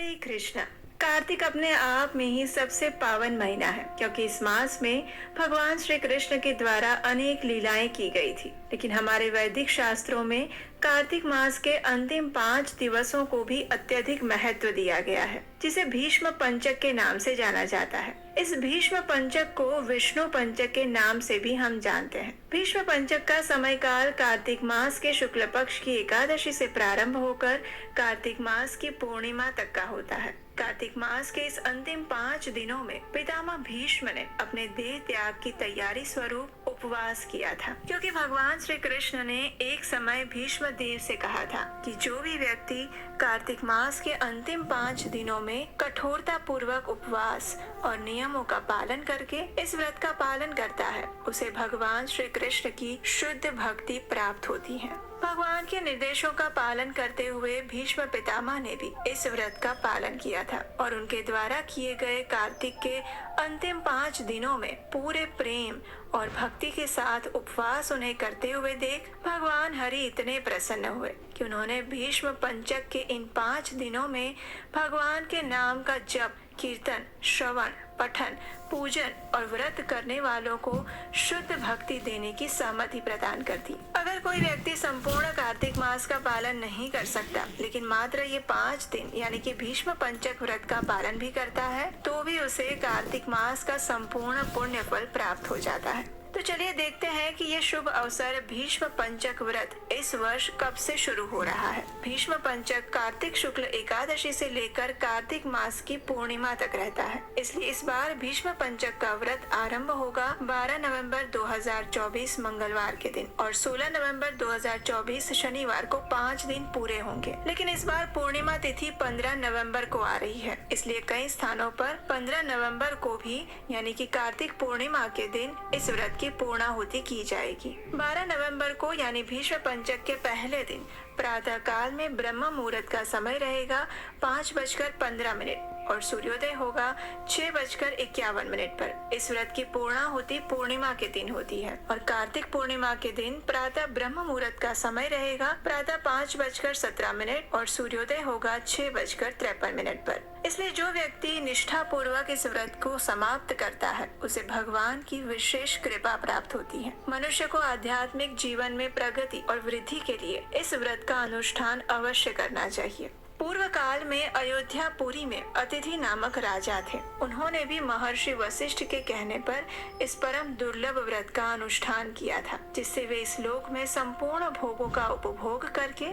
हरे कृष्णा। कार्तिक अपने आप में ही सबसे पावन महीना है, क्योंकि इस मास में भगवान श्री कृष्ण के द्वारा अनेक लीलाएं की गई थी। लेकिन हमारे वैदिक शास्त्रों में कार्तिक मास के अंतिम 5 दिवसों को भी अत्यधिक महत्व दिया गया है, जिसे भीष्म पंचक के नाम से जाना जाता है। इस भीष्म पंचक को विष्णु पंचक के नाम से भी हम जानते हैं। भीष्म पंचक का समय काल कार्तिक मास के शुक्ल पक्ष की एकादशी से प्रारंभ होकर कार्तिक मास की पूर्णिमा तक का होता है। कार्तिक मास के इस अंतिम 5 दिनों में पितामह भीष्म ने अपने देह त्याग की तैयारी स्वरूप उपवास किया था, क्योंकि भगवान श्री कृष्ण ने एक समय भीष्म देव से कहा था कि जो भी व्यक्ति कार्तिक मास के अंतिम 5 दिनों में कठोरता पूर्वक उपवास और नियमों का पालन करके इस व्रत का पालन करता है, उसे भगवान श्री कृष्ण की शुद्ध भक्ति प्राप्त होती है। भगवान के निर्देशों का पालन करते हुए भीष्म पितामह ने भी इस व्रत का पालन किया था और उनके द्वारा किए गए कार्तिक के अंतिम 5 दिनों में पूरे प्रेम और भक्ति के साथ उपवास उन्हें करते हुए देख भगवान हरि इतने प्रसन्न हुए कि उन्होंने भीष्म पंचक के इन 5 दिनों में भगवान के नाम का जप, कीर्तन, श्रवण, पठन, पूजन और व्रत करने वालों को शुद्ध भक्ति देने की सहमति प्रदान कर दी। अगर कोई व्यक्ति संपूर्ण कार्तिक मास का पालन नहीं कर सकता, लेकिन मात्र ये 5 दिन यानी कि भीष्म पंचक व्रत का पालन भी करता है, तो भी उसे कार्तिक मास का संपूर्ण पुण्य फल प्राप्त हो जाता है। तो चलिए देखते हैं कि ये शुभ अवसर भीष्म पंचक व्रत इस वर्ष कब से शुरू हो रहा है। भीष्म पंचक कार्तिक शुक्ल एकादशी से लेकर कार्तिक मास की पूर्णिमा तक रहता है, इसलिए इस बार भीष्म पंचक का व्रत आरंभ होगा 12 नवंबर 2024 मंगलवार के दिन और 16 नवंबर 2024 शनिवार को 5 दिन पूरे होंगे। लेकिन इस बार पूर्णिमा तिथि 15 नवंबर को आ रही है, इसलिए कई स्थानों पर 15 नवंबर को भी यानी कि कार्तिक पूर्णिमा के दिन इस व्रत की पूर्णाहुति की जाएगी। 12 नवंबर को यानी भीष्म पंचक के पहले दिन प्रातः काल में ब्रह्म मुहूर्त का समय रहेगा 5:15 और सूर्योदय होगा 6:51 पर। इस व्रत की पूर्णाहुति पूर्णिमा के दिन होती है और कार्तिक पूर्णिमा के दिन प्रातः ब्रह्म मुहूर्त का समय रहेगा प्रातः 5:17 और सूर्योदय होगा 6:53 पर। इसलिए जो व्यक्ति निष्ठा पूर्वक इस व्रत को समाप्त करता है, उसे भगवान की विशेष कृपा प्राप्त होती है। मनुष्य को आध्यात्मिक जीवन में प्रगति और वृद्धि के लिए इस व्रत का अनुष्ठान अवश्य करना चाहिए। पूर्व काल में अयोध्यापुरी में अतिथि नामक राजा थे। उन्होंने भी महर्षि वशिष्ठ के कहने पर इस परम दुर्लभ व्रत का अनुष्ठान किया था, जिससे वे इस लोक में संपूर्ण भोगों का उपभोग करके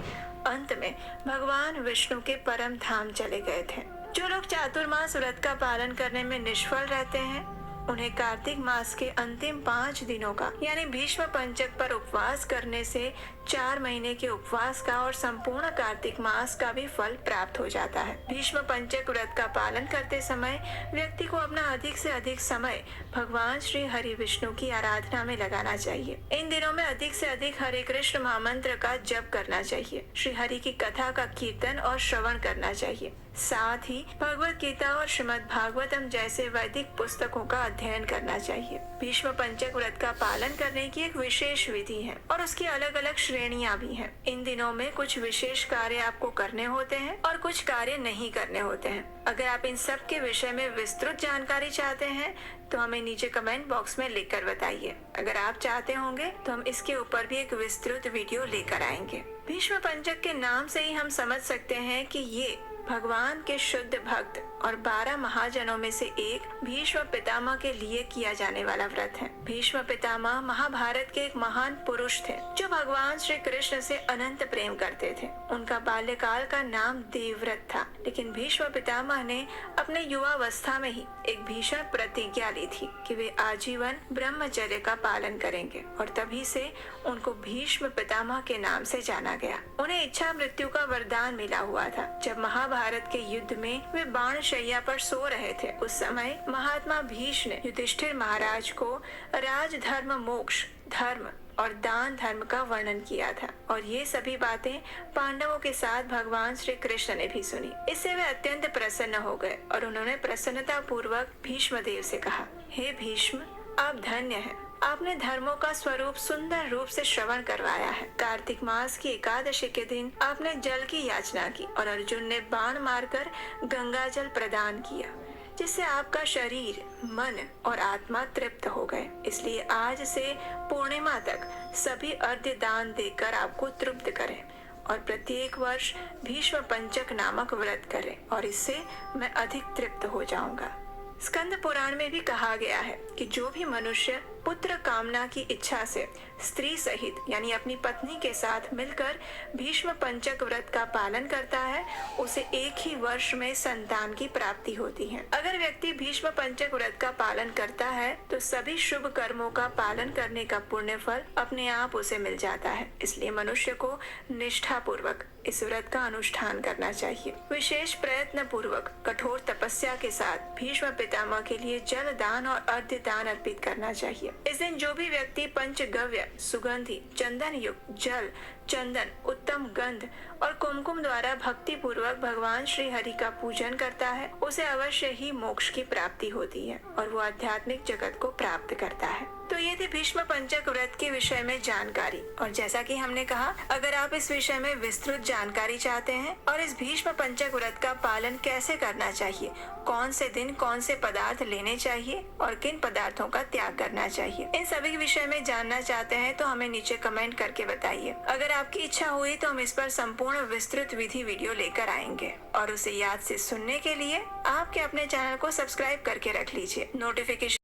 अंत में भगवान विष्णु के परम धाम चले गए थे। जो लोग चातुर्मास व्रत का पालन करने में निष्फल रहते हैं, उन्हें कार्तिक मास के अंतिम 5 दिनों का यानी भीष्म पंचक पर उपवास करने से 4 महीने के उपवास का और संपूर्ण कार्तिक मास का भी फल प्राप्त हो जाता है। भीष्म पंचक व्रत का पालन करते समय व्यक्ति को अपना अधिक से अधिक समय भगवान श्री हरि विष्णु की आराधना में लगाना चाहिए। इन दिनों में अधिक से अधिक हरे कृष्ण महामंत्र का जप करना चाहिए, श्री हरि की कथा का कीर्तन और श्रवण करना चाहिए। साथ ही भगवत गीता और श्रीमद् भागवतम जैसे वैदिक पुस्तकों का अध्ययन करना चाहिए। भीष्म पंचक व्रत का पालन करने की एक विशेष विधि है और उसकी अलग अलग श्रेणियां भी हैं। इन दिनों में कुछ विशेष कार्य आपको करने होते हैं और कुछ कार्य नहीं करने होते हैं। अगर आप इन सब के विषय में विस्तृत जानकारी चाहते हैं तो हमें नीचे कमेंट बॉक्स में लिखकर बताइए। अगर आप चाहते होंगे तो हम इसके ऊपर भी एक विस्तृत वीडियो लेकर आएंगे। भीष्म पंचक के नाम से ही हम समझ सकते हैं कि ये भगवान के शुद्ध भक्त और 12 महाजनों में से एक भीष्म पितामह के लिए किया जाने वाला व्रत है। भीष्म पितामह महाभारत के एक महान पुरुष थे, जो भगवान श्री कृष्ण से अनंत प्रेम करते थे। उनका बाल्यकाल का नाम देवव्रत था, लेकिन भीष्म पितामह ने अपने युवावस्था में ही एक भीषण प्रतिज्ञा ली थी कि वे आजीवन ब्रह्मचर्य का पालन करेंगे और तभी से उनको भीष्म पितामह के नाम से जाना गया। उन्हें इच्छा मृत्यु का वरदान मिला हुआ था। जब महाभारत के युद्ध में वे बाण शैया पर सो रहे थे, उस समय महात्मा भीष्म ने युधिष्ठिर महाराज को राजधर्म, मोक्ष, धर्म और दान धर्म का वर्णन किया था और ये सभी बातें पांडवों के साथ भगवान श्री कृष्ण ने भी सुनी। इससे वे अत्यंत प्रसन्न हो गए और उन्होंने प्रसन्नता पूर्वक भीष्म देव से कहा, हे भीष्म, आप धन्य हैं। आपने धर्मों का स्वरूप सुंदर रूप से श्रवण करवाया है। कार्तिक मास की एकादशी के दिन आपने जल की याचना की और अर्जुन ने बाण मारकर गंगा जल प्रदान किया, जिससे आपका शरीर, मन और आत्मा तृप्त हो गए। इसलिए आज से पूर्णिमा तक सभी अर्घ्य दान देकर आपको तृप्त करें और प्रत्येक वर्ष भीष्म पंचक नामक व्रत करें और इससे मैं अधिक तृप्त हो जाऊंगा। स्कंद पुराण में भी कहा गया है कि जो भी मनुष्य पुत्र कामना की इच्छा से स्त्री सहित यानी अपनी पत्नी के साथ मिलकर भीष्म पंचक व्रत का पालन करता है, उसे एक ही वर्ष में संतान की प्राप्ति होती है। अगर व्यक्ति भीष्म पंचक व्रत का पालन करता है तो सभी शुभ कर्मों का पालन करने का पुण्य फल अपने आप उसे मिल जाता है। इसलिए मनुष्य को निष्ठा पूर्वक इस व्रत का अनुष्ठान करना चाहिए। विशेष प्रयत्न पूर्वक कठोर तपस्या के साथ भीष्म पितामह के लिए जल दान और अर्घ्य दान अर्पित करना चाहिए। इस दिन जो भी व्यक्ति पंचगव्य, सुगंधि, चंदन युक्त जल, चंदन, उत्तम गंध और कुमकुम द्वारा भक्ति पूर्वक भगवान श्री हरि का पूजन करता है, उसे अवश्य ही मोक्ष की प्राप्ति होती है और वो आध्यात्मिक जगत को प्राप्त करता है। तो ये थी भीष्म पंचक व्रत के विषय में जानकारी। और जैसा कि हमने कहा, अगर आप इस विषय में विस्तृत जानकारी चाहते हैं और इस भीष्म पंचक व्रत का पालन कैसे करना चाहिए, कौन से दिन कौन से पदार्थ लेने चाहिए और किन पदार्थों का त्याग करना चाहिए, इन सभी विषय में जानना चाहते हैं तो हमें नीचे कमेंट करके बताइए। अगर आपकी इच्छा हुई तो हम इस पर संपूर्ण विस्तृत विधि वीडियो लेकर आएंगे और उसे याद से सुनने के लिए आपके अपने चैनल को सब्सक्राइब करके रख लीजिए। नोटिफिकेशन